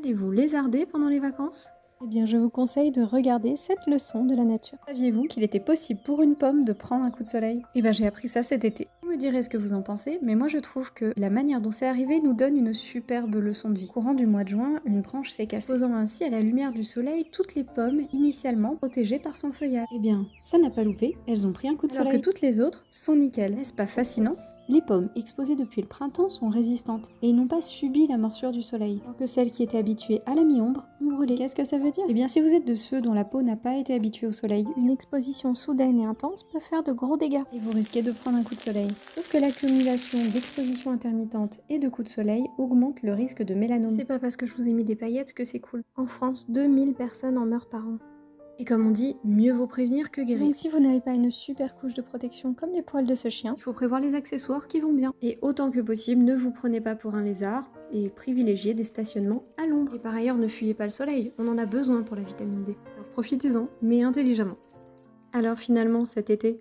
Allez-vous lézarder pendant les vacances? Eh bien, je vous conseille de regarder cette leçon de la nature. Saviez-vous qu'il était possible pour une pomme de prendre un coup de soleil? Eh bien, j'ai appris ça cet été. Vous me direz ce que vous en pensez, mais moi je trouve que la manière dont c'est arrivé nous donne une superbe leçon de vie. Au courant du mois de juin, une branche s'est cassée, exposant ainsi à la lumière du soleil toutes les pommes initialement protégées par son feuillage. Eh bien, ça n'a pas loupé, elles ont pris un coup de soleil. Alors que toutes les autres sont nickel. N'est-ce pas fascinant? Les pommes exposées depuis le printemps sont résistantes et n'ont pas subi la morsure du soleil, alors que celles qui étaient habituées à la mi-ombre ont brûlé. Qu'est-ce que ça veut dire? Eh bien, si vous êtes de ceux dont la peau n'a pas été habituée au soleil, une exposition soudaine et intense peut faire de gros dégâts et vous risquez de prendre un coup de soleil. Sauf que l'accumulation d'expositions intermittentes et de coups de soleil augmente le risque de mélanome. C'est pas parce que je vous ai mis des paillettes que c'est cool. En France, 2000 personnes en meurent par an. Et comme on dit, mieux vaut prévenir que guérir. Donc si vous n'avez pas une super couche de protection comme les poils de ce chien, il faut prévoir les accessoires qui vont bien. Et autant que possible, ne vous prenez pas pour un lézard et privilégiez des stationnements à l'ombre. Et par ailleurs, ne fuyez pas le soleil, on en a besoin pour la vitamine D. Alors profitez-en, mais intelligemment. Alors finalement, cet été,